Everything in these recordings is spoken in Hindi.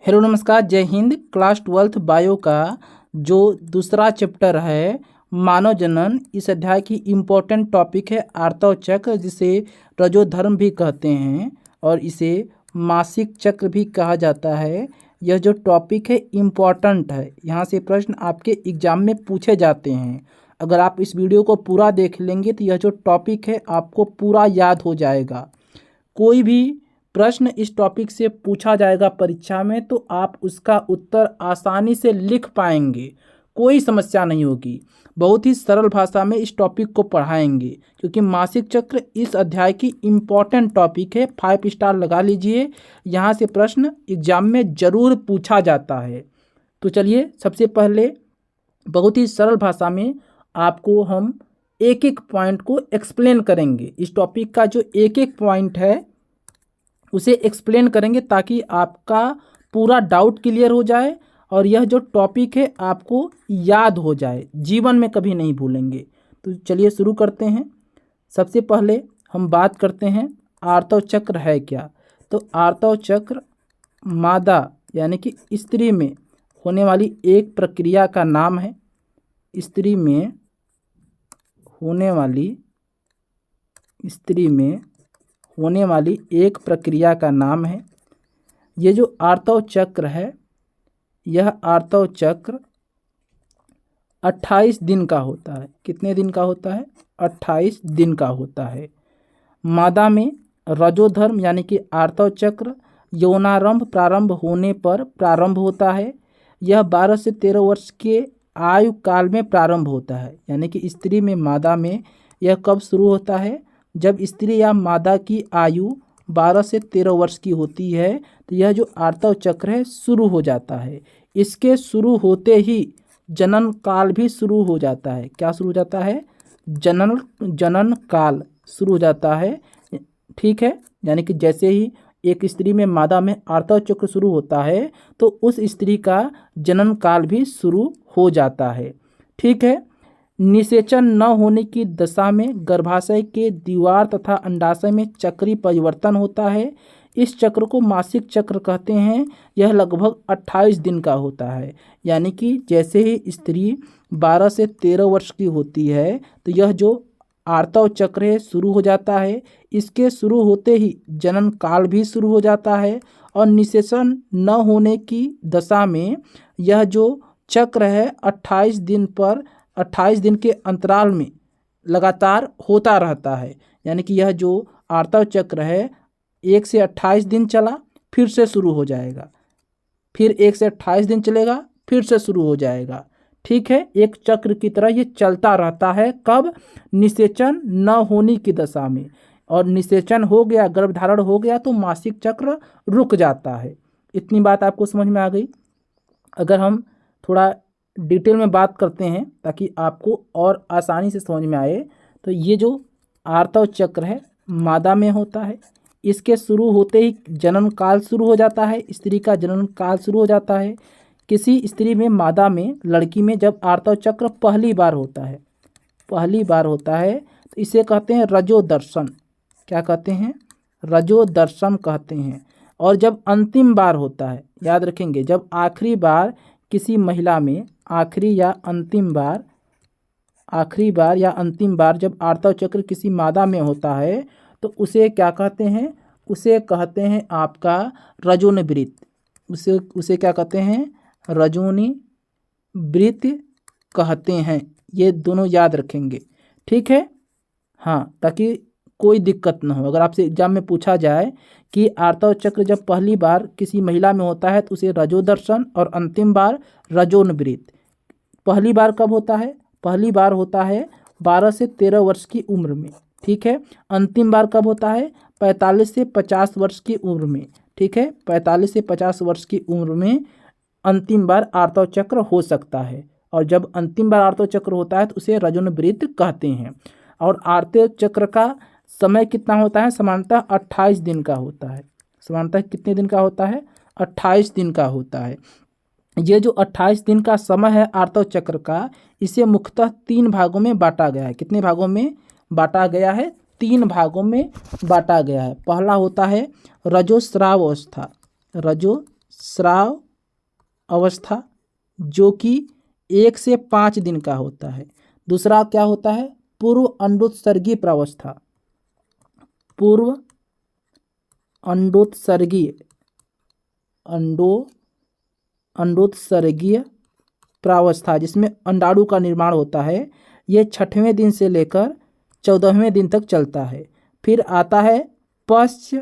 हेलो नमस्कार, जय हिंद। क्लास 12th बायो का जो दूसरा चैप्टर है मानव जनन, इस अध्याय की इम्पोर्टेंट टॉपिक है आर्तव चक्र, जिसे रजोधर्म भी कहते हैं और इसे मासिक चक्र भी कहा जाता है। यह जो टॉपिक है इम्पोर्टेंट है, यहाँ से प्रश्न आपके एग्जाम में पूछे जाते हैं। अगर आप इस वीडियो को पूरा देख लेंगे तो यह जो टॉपिक है आपको पूरा याद हो जाएगा। कोई भी प्रश्न इस टॉपिक से पूछा जाएगा परीक्षा में तो आप उसका उत्तर आसानी से लिख पाएंगे, कोई समस्या नहीं होगी। बहुत ही सरल भाषा में इस टॉपिक को पढ़ाएंगे, क्योंकि मासिक चक्र इस अध्याय की इम्पोर्टेंट टॉपिक है। 5 स्टार लगा लीजिए, यहाँ से प्रश्न एग्जाम में ज़रूर पूछा जाता है। तो चलिए, सबसे पहले बहुत ही सरल भाषा में आपको हम एक एक पॉइंट को एक्सप्लेन करेंगे। इस टॉपिक का जो एक एक पॉइंट है उसे एक्सप्लेन करेंगे ताकि आपका पूरा डाउट क्लियर हो जाए और यह जो टॉपिक है आपको याद हो जाए, जीवन में कभी नहीं भूलेंगे। तो चलिए शुरू करते हैं। सबसे पहले हम बात करते हैं आर्तव चक्र है क्या। तो आर्तव चक्र मादा यानी कि स्त्री में होने वाली एक प्रक्रिया का नाम है। स्त्री में होने वाली एक प्रक्रिया का नाम है। ये जो आर्तव चक्र है, यह आर्तव चक्र 28 दिन का होता है। कितने दिन का होता है? 28 दिन का होता है। मादा में रजोधर्म यानी कि आर्तव चक्र यौनारंभ प्रारंभ होने पर प्रारंभ होता है। यह 12 से 13 वर्ष के आयु काल में प्रारंभ होता है। यानी कि स्त्री में मादा में यह कब शुरू होता है? जब स्त्री या मादा की आयु 12 से 13 वर्ष की होती है तो यह जो आर्तव चक्र है शुरू हो जाता है। इसके शुरू होते ही जनन काल भी शुरू हो जाता है। क्या शुरू हो जाता है? जनन काल शुरू हो जाता है। ठीक है, यानी कि जैसे ही एक स्त्री में मादा में आर्तव चक्र शुरू होता है तो उस स्त्री का जनन काल भी शुरू हो जाता है। ठीक है। निषेचन न होने की दशा में गर्भाशय के दीवार तथा अंडाशय में चक्रीय परिवर्तन होता है। इस चक्र को मासिक चक्र कहते हैं। यह लगभग 28 दिन का होता है। यानी कि जैसे ही स्त्री 12 से 13 वर्ष की होती है तो यह जो आर्तव चक्र है शुरू हो जाता है। इसके शुरू होते ही जनन काल भी शुरू हो जाता है और निषेचन न होने की दशा में यह जो चक्र है 28 दिन के अंतराल में लगातार होता रहता है। यानी कि यह जो आर्तव चक्र है 1 से 28 दिन चला, फिर से शुरू हो जाएगा, फिर 1 से 28 दिन चलेगा, फिर से शुरू हो जाएगा। ठीक है, एक चक्र की तरह ये चलता रहता है। कब? निषेचन न होने की दशा में। और निषेचन हो गया, गर्भधारण हो गया तो मासिक चक्र रुक जाता है। इतनी बात आपको समझ में आ गई। अगर हम थोड़ा डिटेल में बात करते हैं ताकि आपको और आसानी से समझ में आए, तो ये जो आर्तव चक्र है मादा में होता है। इसके शुरू होते ही जनन काल शुरू हो जाता है। स्त्री का जनन काल शुरू हो जाता है। किसी स्त्री में मादा में लड़की में जब आर्तव चक्र पहली बार होता है तो इसे कहते हैं रजोदर्शन। क्या कहते हैं? रजोदर्शन कहते हैं। और जब अंतिम बार होता है, याद रखेंगे, जब आखिरी बार किसी महिला में आखिरी बार या अंतिम बार जब आर्तव चक्र किसी मादा में होता है तो उसे क्या कहते हैं? उसे कहते हैं आपका रजोनिवृत्त। उसे क्या कहते हैं? रजोनिवृत्त कहते हैं। ये दोनों याद रखेंगे। ठीक है, हाँ, ताकि कोई दिक्कत ना हो। अगर आपसे एग्जाम में पूछा जाए कि आर्तव चक्र जब पहली बार किसी महिला में होता है तो उसे रजोदर्शन और अंतिम बार रजोनिवृत्त। पहली बार कब होता है? पहली बार होता है 12 से 13 वर्ष की उम्र में। ठीक है। अंतिम बार कब होता है? 45 से 50 वर्ष की उम्र में। ठीक है, 45 से 50 वर्ष की उम्र में अंतिम बार आर्तव चक्र हो सकता है। और जब अंतिम बार आर्तव चक्र होता है तो उसे रजोनिवृत्त कहते हैं। और आर्तव चक्र का समय कितना होता है? सामान्यतः 28 दिन का होता है। सामान्यतः कितने दिन का होता है? 28 दिन का होता है। ये जो 28 दिन का समय है आर्तव चक्र का, इसे मुख्यतः 3 भागों में बांटा गया है। कितने भागों में बांटा गया है? 3 भागों में बांटा गया है। पहला होता है रजोस्राव अवस्था। स्राव अवस्था जो कि 1 से 5 दिन का होता है। दूसरा क्या होता है? पूर्व अंडोत्सर्गीय प्रावस्था, पूर्व अंडोत्सर्गीय अंडोत्सर्गीय प्रावस्था जिसमें अंडाणु का निर्माण होता है। ये 6वें दिन से लेकर 14वें दिन तक चलता है। फिर आता है पश्च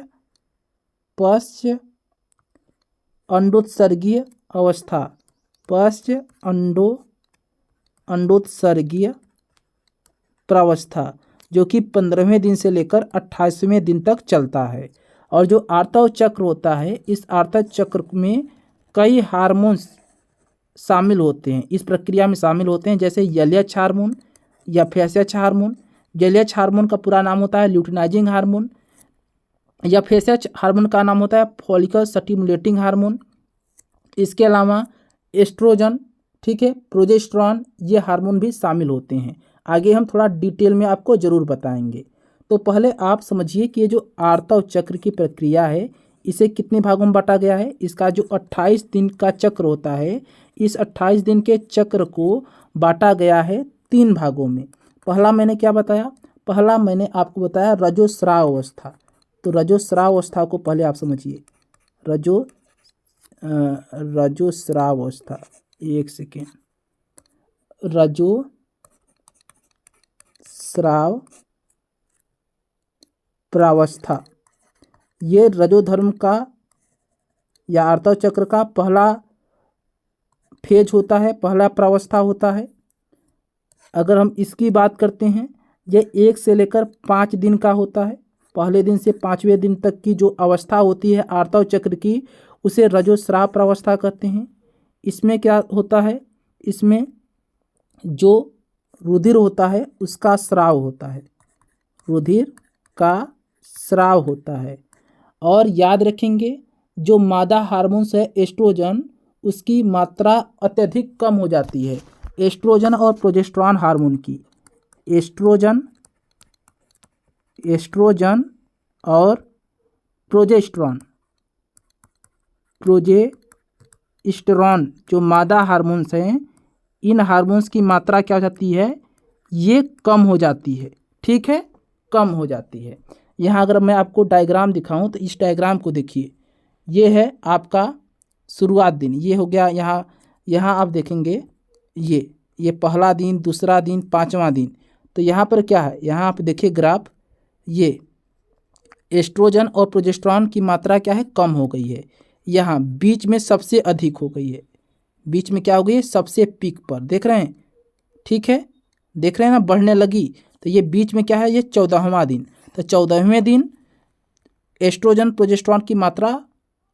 अंडोत्सर्गीय अवस्था, पश्च अंडोत्सर्गीय प्रावस्था जो कि 15वें दिन से लेकर 28वें दिन तक चलता है। और जो आर्तव चक्र होता है, इस आर्तव चक्र में कई हार्मोन्स शामिल होते हैं, इस प्रक्रिया में शामिल होते हैं, जैसे एलएच हार्मोन या एफएसएच हार्मोन। एलएच हार्मोन का पूरा नाम होता है ल्यूटिनाइजिंग हार्मोन, या एफएसएच हार्मोन का नाम होता है फॉलिकल स्टिमुलेटिंग हार्मोन। इसके अलावा एस्ट्रोजन, ठीक है, प्रोजेस्टेरॉन, ये हार्मोन भी शामिल होते हैं। आगे हम थोड़ा डिटेल में आपको ज़रूर बताएंगे। तो पहले आप समझिए कि ये जो आर्तव चक्र की प्रक्रिया है इसे कितने भागों में बांटा गया है। इसका जो 28 दिन का चक्र होता है, इस 28 दिन के चक्र को बांटा गया है 3 भागों में। पहला मैंने क्या बताया? पहला मैंने आपको बताया रजोस्राव अवस्था। तो रजोस्राव अवस्था को पहले आप समझिए। रजोस्राव अवस्था, एक सेकेंड, रजोस्राव प्रावस्था, ये रजोधर्म का या आर्तव चक्र का पहला फेज होता है, पहला प्रावस्था होता है। अगर हम इसकी बात करते हैं, ये 1 से लेकर 5 दिन का होता है। पहले दिन से 5वें दिन तक की जो अवस्था होती है आर्तव चक्र की, उसे रजोस्राव प्रावस्था कहते हैं। इसमें क्या होता है? इसमें जो रुधिर होता है उसका स्राव होता है, रुधिर का स्राव होता है। और याद रखेंगे जो मादा हार्मोन्स है एस्ट्रोजन, उसकी मात्रा अत्यधिक कम हो जाती है। एस्ट्रोजन और प्रोजेस्टेरॉन हार्मोन की, एस्ट्रोजन और प्रोजेस्टेरॉन जो मादा हार्मोन्स हैं, इन हार्मोन्स की मात्रा क्या हो जाती है? ये कम हो जाती है, ठीक है, कम हो जाती है। यहाँ अगर मैं आपको डायग्राम दिखाऊं तो इस डायग्राम को देखिए। ये है आपका शुरुआत दिन, ये हो गया। यहाँ आप देखेंगे ये पहला दिन, दूसरा दिन, 5वां दिन। तो यहाँ पर क्या है? यहाँ आप देखिए ग्राफ, ये एस्ट्रोजन और प्रोजेस्टेरॉन की मात्रा क्या है? कम हो गई है। यहाँ बीच में सबसे अधिक हो गई है, बीच में क्या हो गई है? सबसे पीक पर, देख रहे हैं, ठीक है, देख रहे हैं ना, बढ़ने लगी। तो ये बीच में क्या है? ये 14वां दिन। तो 14वें दिन एस्ट्रोजन प्रोजेस्टेरॉन की मात्रा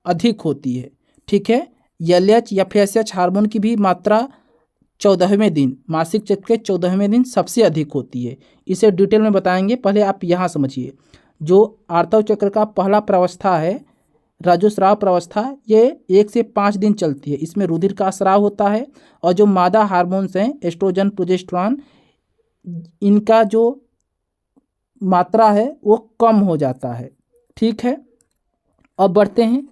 अधिक होती है, ठीक है। एलएच या एफएसएच हार्मोन की भी मात्रा 14वें दिन, मासिक चक्र के 14वें दिन सबसे अधिक होती है। इसे डिटेल में बताएंगे, पहले आप यहाँ समझिए। जो आर्तव चक्र का पहला प्रावस्था है रजोस्राव प्रावस्था, ये 1 से 5 दिन चलती है। इसमें रुधिर का स्राव होता है और जो मादा हार्मोन्स हैं एस्ट्रोजन प्रोजेस्टेरॉन, इनका जो मात्रा है वो कम हो जाता है, ठीक है। अब बढ़ते हैं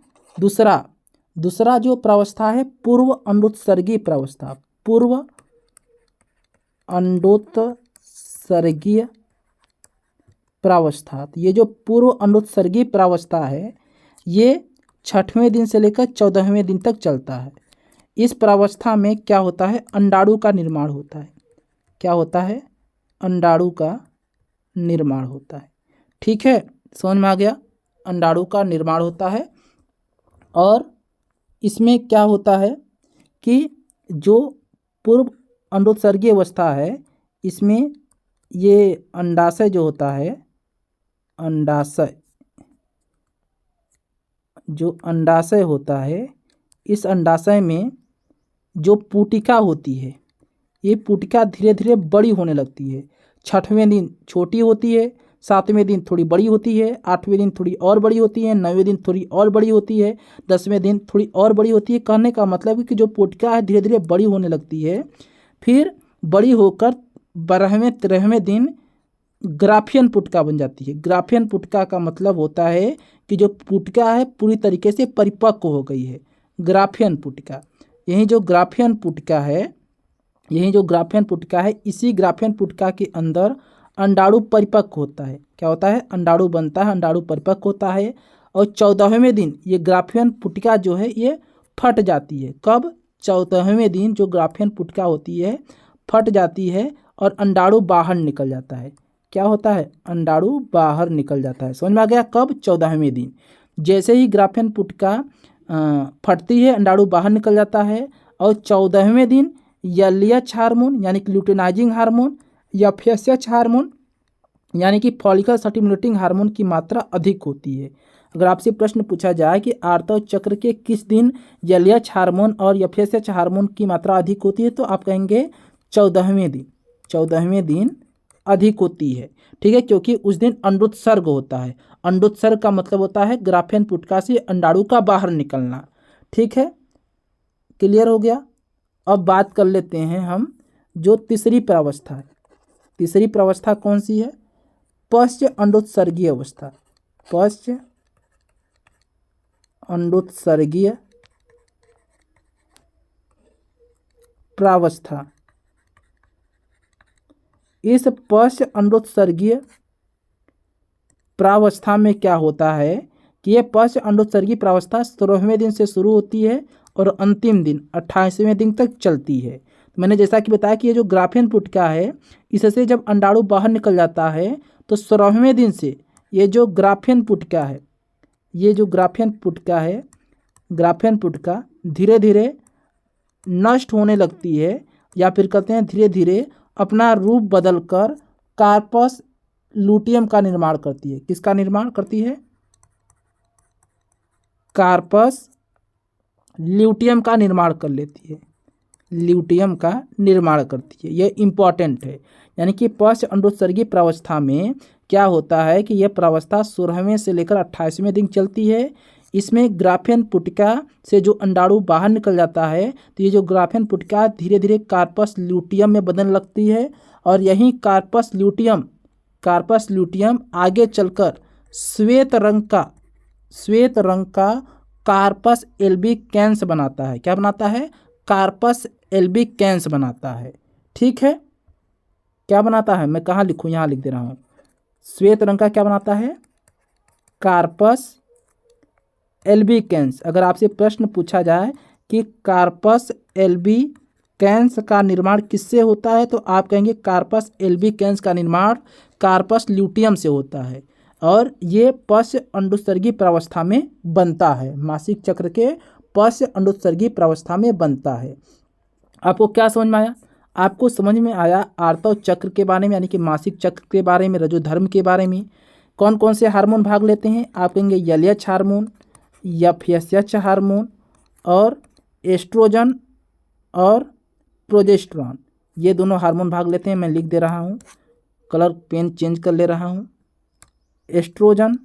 दूसरा जो प्रावस्था है पूर्व अंडोत्सर्गीय प्रावस्था, पूर्व अंडोत्सर्गीय प्रावस्था। तो ये जो पूर्व अंडोत्सर्गीय प्रावस्था है ये 6वें दिन से लेकर 14वें दिन तक चलता है। इस प्रावस्था में क्या होता है? अंडाणु का निर्माण होता है। क्या होता है? अंडाणु का निर्माण होता है, ठीक है, समझ में आ गया। अंडाणु का निर्माण होता है और इसमें क्या होता है कि जो पूर्व अंडोत्सर्गीय अवस्था है, इसमें ये अंडाशय जो होता है, जो अंडाशय होता है, इस अंडाशय में जो पुटिका होती है, ये पुटिका धीरे धीरे बड़ी होने लगती है। 6वें दिन छोटी होती है, 7वें दिन थोड़ी बड़ी होती है, 8वें दिन थोड़ी और बड़ी होती है, 9वें दिन थोड़ी और बड़ी होती है, 10वें दिन थोड़ी और बड़ी होती है। कहने का मतलब है कि जो पुटिका है धीरे धीरे बड़ी होने लगती है। फिर बड़ी होकर 12वें 13वें दिन ग्राफियन पुटिका बन जाती है। ग्राफियन पुटिका का मतलब होता है कि जो पुटिका है पूरी तरीके से परिपक्व हो गई है। ग्राफियन पुटिका। यही जो ग्राफियन पुटिका है, इसी ग्राफियन पुटिका के अंदर अंडाणु परिपक्व होता है। क्या होता है? अंडाणु बनता है, अंडाणु परिपक्व होता है और 14वें दिन ये ग्राफियन पुटिका जो है ये फट जाती है। कब? 14वें दिन जो ग्राफियन पुटिका होती है फट जाती है और अंडाणु बाहर निकल जाता है। क्या होता है? अंडाणु बाहर निकल जाता है। समझ में आ गया? कब? 14वें दिन। जैसे ही ग्राफियन पुटिका फटती है, अंडाणु बाहर निकल जाता है और 14वें दिन एलएच हार्मोन यानी कि ल्यूटेनाइजिंग हार्मोन या एफएसएच हार्मोन यानी कि फॉलिकल स्टिमुलेटिंग हार्मोन की मात्रा अधिक होती है। अगर आपसे प्रश्न पूछा जाए कि आर्तव चक्र के किस दिन एलएच हार्मोन और एफएसएच हार्मोन की मात्रा अधिक होती है, तो आप कहेंगे 14वें दिन। 14वें दिन अधिक होती है, ठीक है, क्योंकि उस दिन अंडोत्सर्ग होता है। अंडोत्सर्ग का मतलब होता है ग्राफियन पुटिका से अंडाणु का बाहर निकलना। ठीक है, क्लियर हो गया। अब बात कर लेते हैं हम जो तीसरी प्रावस्था है। तीसरी प्रावस्था कौन सी है? पश्च अंडोत्सर्गीय अवस्था। पश्च अंडोत्सर्गीय प्रावस्था। इस पश्च अंडोत्सर्गीय प्रावस्था में क्या होता है कि यह पश्च अंडोत्सर्गीय प्रावस्था 16वें दिन से शुरू होती है और अंतिम दिन 28वें दिन तक चलती है। मैंने जैसा कि बताया कि ये जो ग्राफियन पुटिका है, इससे जब अंडाणु बाहर निकल जाता है तो 16वें दिन से ये जो ग्राफियन पुटिका है, ये जो ग्राफियन पुटिका है, ग्राफियन पुटिका धीरे धीरे नष्ट होने लगती है, या फिर कहते हैं धीरे धीरे अपना रूप बदलकर कार्पस लूटियम का निर्माण करती है। किसका निर्माण करती है? कार्पस ल्यूटियम का निर्माण कर लेती है। ल्यूटियम का निर्माण करती है। यह इंपॉर्टेंट है। यानी कि पश्च अंडोत्सर्गीय प्रावस्था में क्या होता है कि यह प्रावस्था 16वें से लेकर 28वें दिन चलती है। इसमें ग्राफियन पुटिका से जो अंडाणु बाहर निकल जाता है, तो ये जो ग्राफियन पुटिका धीरे धीरे कार्पस ल्यूटियम में बदलने लगती है और यही कार्पस ल्यूटियम आगे चलकर श्वेत रंग का कार्पस एल्बिकेंस बनाता है। क्या बनाता है? कार्पस एल्बिकेंस बनाता है। ठीक है, क्या बनाता है? मैं कहाँ लिखूँ? यहाँ लिख दे रहा हूँ। श्वेत रंग का क्या बनाता है? Corpus albicans. अगर आपसे प्रश्न पूछा जाए कि कार्पस एल्बिकेंस का निर्माण किससे होता है, तो आप कहेंगे कार्पस एल्बिकेंस का निर्माण कार्पस ल्यूटियम से होता है और ये पश्च अंडोत्सर्गीय प्रावस्था में बनता है। मासिक चक्र के पश्च अंडोत्सर्गीय प्रावस्था में बनता है। आपको क्या समझ में आया? आपको समझ में आया आर्तव चक्र के बारे में, यानी कि मासिक चक्र के बारे में, रजोधर्म के बारे में। कौन कौन से हार्मोन भाग लेते हैं? आप कहेंगे एलएच हार्मोन, एफएसएच हार्मोन और एस्ट्रोजन और प्रोजेस्टेरॉन, ये दोनों हार्मोन भाग लेते हैं। मैं लिख दे रहा हूँ, कलर पेन चेंज कर ले रहा हूँ। एस्ट्रोजन,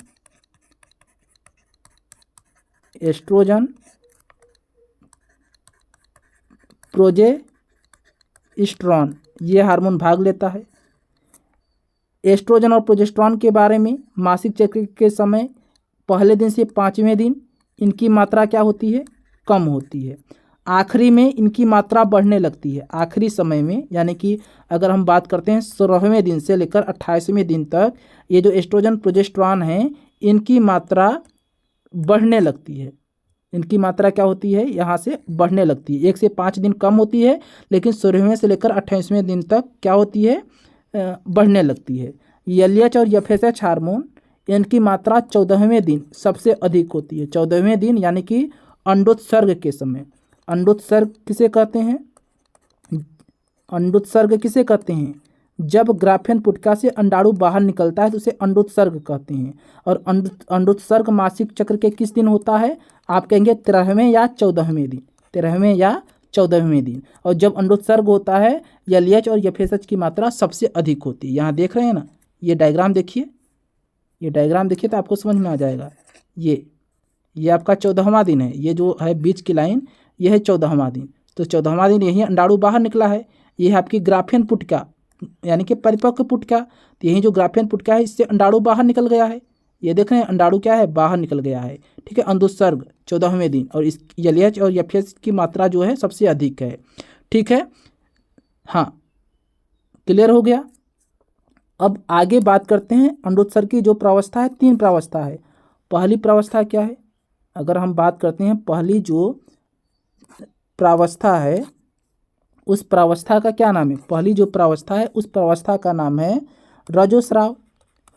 प्रोजेस्टेरॉन, ये हार्मोन भाग लेता है। एस्ट्रोजन और प्रोजेस्टेरॉन के बारे में मासिक चक्र के समय पहले दिन से 5वें दिन इनकी मात्रा क्या होती है? कम होती है। आखिरी में इनकी मात्रा बढ़ने लगती है। आखिरी समय में, यानी कि अगर हम बात करते हैं 16वें दिन से लेकर 28वें दिन तक, ये जो एस्ट्रोजन प्रोजेस्टेरॉन हैं, इनकी मात्रा बढ़ने लगती है। इनकी मात्रा क्या होती है? यहाँ से बढ़ने लगती है। 1 से 5 दिन कम होती है, लेकिन 16वें से लेकर 28वें दिन तक क्या होती है? बढ़ने लगती है। एलएच और एफएसएच हार्मोन, इनकी मात्रा 14वें दिन सबसे अधिक होती है। 14वें दिन यानी कि अंडोत्सर्ग के समय। अंडोत्सर्ग किसे कहते हैं? अंडोत्सर्ग किसे कहते हैं? जब ग्राफियन पुटिका से अंडाणु बाहर निकलता है तो उसे अंडोत्सर्ग कहते हैं। और अंडोत्सर्ग मासिक चक्र के किस दिन होता है? आप कहेंगे 13वें या 14वें दिन। 13वें या 14वें दिन। और जब अंडोत्सर्ग होता है, एलएच और एफएसएच की मात्रा सबसे अधिक होती है। यहाँ देख रहे हैं ना, ये डायग्राम देखिए, ये डायग्राम देखिए तो आपको समझ में आ जाएगा। ये आपका 14वां दिन है। ये जो है बीच की लाइन, ये है 14वां दिन। तो 14वां दिन यही अंडाणु बाहर निकला है। ये है आपकी ग्राफियन पुटिका, यानी कि परिपक्व पुटिका। तो यही जो ग्राफियन पुटिका है, इससे अंडाणु बाहर निकल गया है। ये देख रहे हैं अंडाणु क्या है, बाहर निकल गया है। ठीक है, अंडोत्सर्ग 14वें दिन, और इस LH और FH की मात्रा जो है सबसे अधिक है। ठीक है, हाँ क्लियर हो गया। अब आगे बात करते हैं अंडोत्सर्ग की जो प्रावस्था है, 3 प्रावस्था है। पहली प्रावस्था क्या है, अगर हम बात करते हैं पहली जो प्रावस्था है उस प्रावस्था का क्या नाम है, पहली जो प्रावस्था है उस प्रावस्था का नाम है रजोस्राव,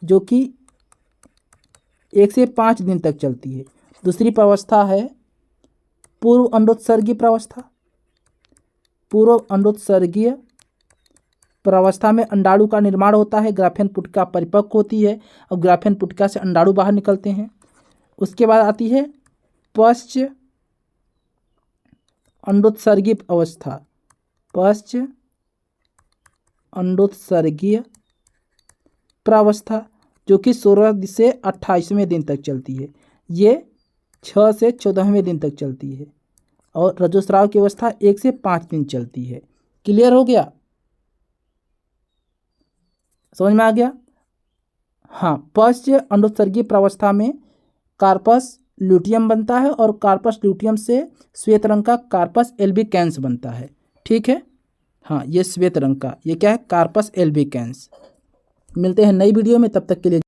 जो कि 1 से 5 दिन तक चलती है। दूसरी प्रावस्था है पूर्व अंडोत्सर्गीय प्रावस्था। पूर्व अंडोत्सर्गीय प्रावस्था में अंडाणु का निर्माण होता है, ग्राफेन पुटिका परिपक्व होती है और ग्राफेन पुटिका से अंडाणु बाहर निकलते हैं। उसके बाद आती है पश्च अंडोत्सर्गीय अवस्था, पश्च अंडोत्सर्गीय प्रावस्था, जो कि 16 से 28वें दिन तक चलती है। ये 6 से 14वें दिन तक चलती है। और रजोस्राव की अवस्था 1 से 5 दिन चलती है। क्लियर हो गया, समझ में आ गया। हाँ, पश्च अंडोत्सर्गीय प्रावस्था में कार्पस ल्यूटियम बनता है और कार्पस ल्यूटियम से श्वेत रंग का कार्पस एल्बिकेंस बनता है। ठीक है, हाँ ये श्वेत रंग का, ये क्या है, कार्पस एल्बिकेंस। मिलते हैं नई वीडियो में, तब तक के लिए।